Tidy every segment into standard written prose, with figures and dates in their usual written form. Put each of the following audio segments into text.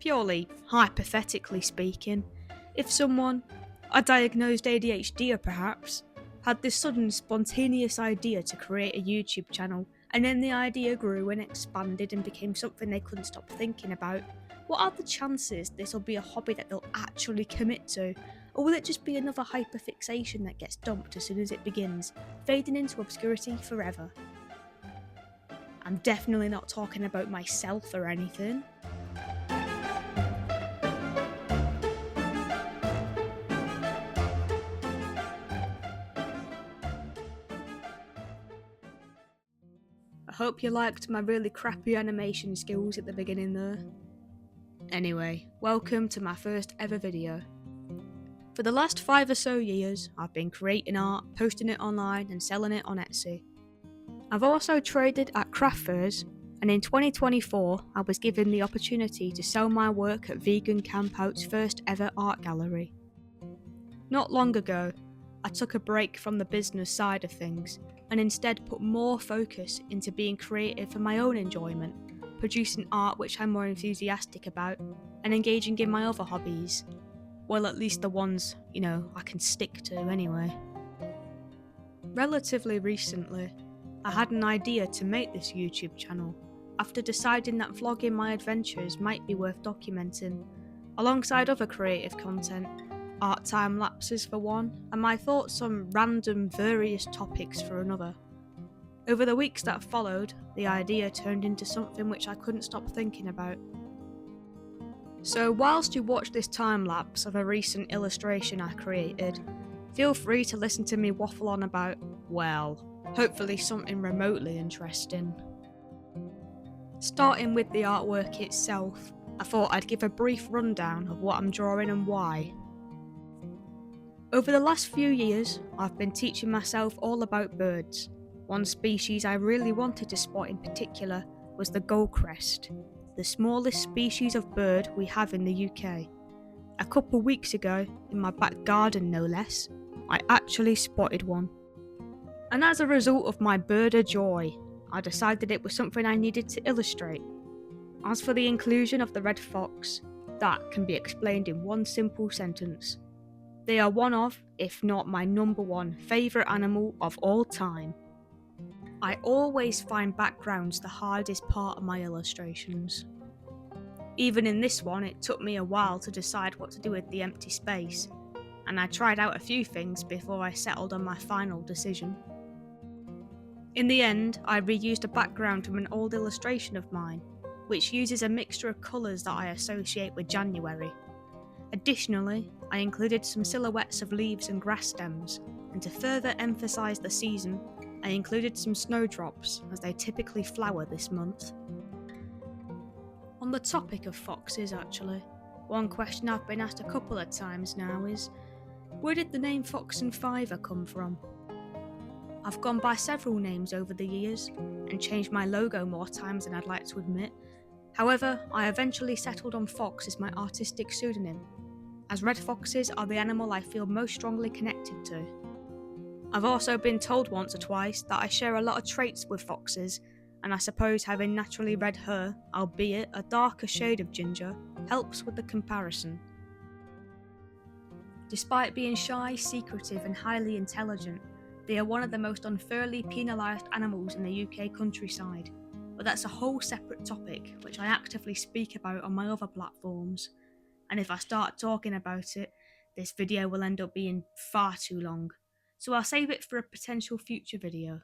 Purely hypothetically speaking, if someone, a diagnosed ADHDer perhaps, had this sudden spontaneous idea to create a YouTube channel, and then the idea grew and expanded and became something they couldn't stop thinking about, what are the chances this will be a hobby that they'll actually commit to? Or will it just be another hyperfixation that gets dumped as soon as it begins, fading into obscurity forever? I'm definitely not talking about myself or anything. I hope you liked my really crappy animation skills at the beginning there. Anyway, welcome to my first ever video. For the last 5 or so years, I've been creating art, posting it online and selling it on Etsy. I've also traded at craft fairs, and in 2024 I was given the opportunity to sell my work at Vegan Campout's first ever art gallery. Not long ago, I took a break from the business side of things and instead put more focus into being creative for my own enjoyment, producing art which I'm more enthusiastic about, and engaging in my other hobbies. Well, at least the ones, I can stick to anyway. Relatively recently, I had an idea to make this YouTube channel after deciding that vlogging my adventures might be worth documenting, alongside other creative content, art time-lapses for one, and my thoughts on random various topics for another. Over the weeks that followed, the idea turned into something which I couldn't stop thinking about. So whilst you watch this time-lapse of a recent illustration I created, feel free to listen to me waffle on about, well, hopefully something remotely interesting. Starting with the artwork itself, I thought I'd give a brief rundown of what I'm drawing and why. Over the last few years, I've been teaching myself all about birds. One species I really wanted to spot in particular was the Goldcrest, the smallest species of bird we have in the UK. A couple weeks ago, in my back garden no less, I actually spotted one. And as a result of my bird of joy, I decided it was something I needed to illustrate. As for the inclusion of the red fox, that can be explained in one simple sentence. They are one of, if not my number one, favourite animal of all time. I always find backgrounds the hardest part of my illustrations. Even in this one, it took me a while to decide what to do with the empty space, and I tried out a few things before I settled on my final decision. In the end, I reused a background from an old illustration of mine, which uses a mixture of colours that I associate with January. Additionally, I included some silhouettes of leaves and grass stems, and to further emphasise the season, I included some snowdrops, as they typically flower this month. On the topic of foxes actually, one question I've been asked a couple of times now is, where did the name foxandfiver come from? I've gone by several names over the years, and changed my logo more times than I'd like to admit. However, I eventually settled on Fox as my artistic pseudonym, as red foxes are the animal I feel most strongly connected to. I've also been told once or twice that I share a lot of traits with foxes, and I suppose having naturally red hair, albeit a darker shade of ginger, helps with the comparison. Despite being shy, secretive and highly intelligent, they are one of the most unfairly penalised animals in the UK countryside, but that's a whole separate topic which I actively speak about on my other platforms, and if I start talking about it, this video will end up being far too long, so I'll save it for a potential future video.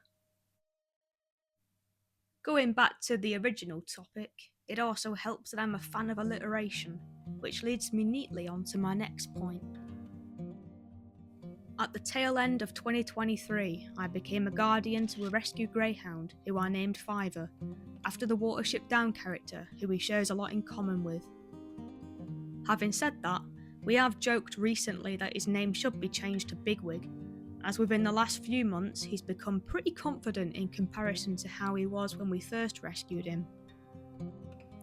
Going back to the original topic, it also helps that I'm a fan of alliteration, which leads me neatly onto my next point. At the tail end of 2023, I became a guardian to a rescue greyhound who I named Fiver, after the Watership Down character who he shares a lot in common with. Having said that, we have joked recently that his name should be changed to Bigwig, as within the last few months he's become pretty confident in comparison to how he was when we first rescued him.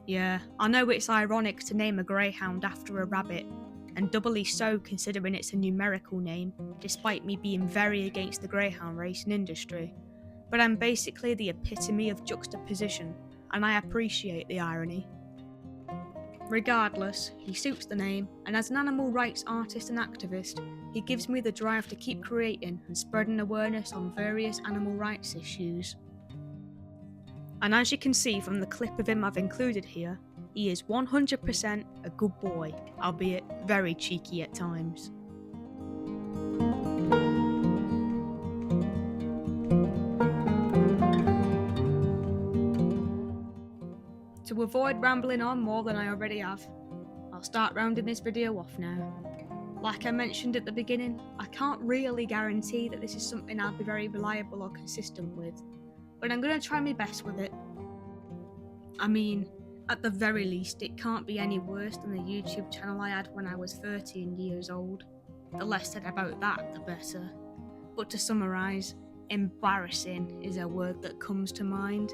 Yeah, I know it's ironic to name a greyhound after a rabbit, and doubly so considering it's a numerical name, despite me being very against the greyhound racing industry, but I'm basically the epitome of juxtaposition, and I appreciate the irony. Regardless, he suits the name, and as an animal rights artist and activist, he gives me the drive to keep creating and spreading awareness on various animal rights issues. And as you can see from the clip of him I've included here, he is 100% a good boy, albeit very cheeky at times. To avoid rambling on more than I already have, I'll start rounding this video off now. Like I mentioned at the beginning, I can't really guarantee that this is something I'll be very reliable or consistent with, but I'm going to try my best with it. I mean, at the very least, it can't be any worse than the YouTube channel I had when I was 13 years old. The less said about that, the better. But to summarise, embarrassing is a word that comes to mind.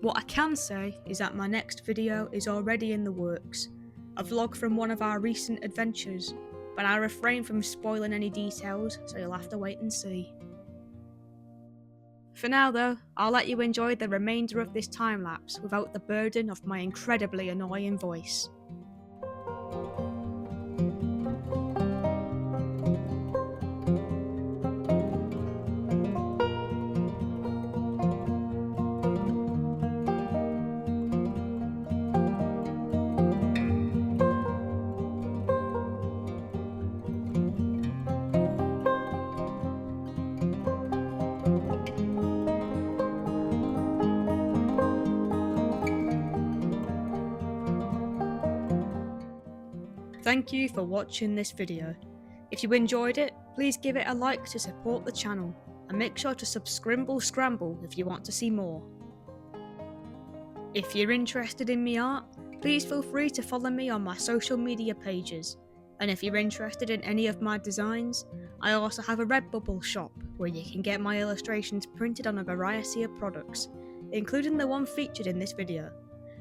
What I can say is that my next video is already in the works, a vlog from one of our recent adventures, but I refrain from spoiling any details, so you'll have to wait and see. For now though, I'll let you enjoy the remainder of this time-lapse without the burden of my incredibly annoying voice. Thank you for watching this video. If you enjoyed it, please give it a like to support the channel, and make sure to scramble if you want to see more. If you're interested in my art, please feel free to follow me on my social media pages, and if you're interested in any of my designs, I also have a Redbubble shop where you can get my illustrations printed on a variety of products, including the one featured in this video.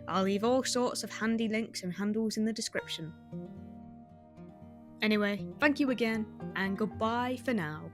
I'll leave all sorts of handy links and handles in the description. Anyway, thank you again, and goodbye for now.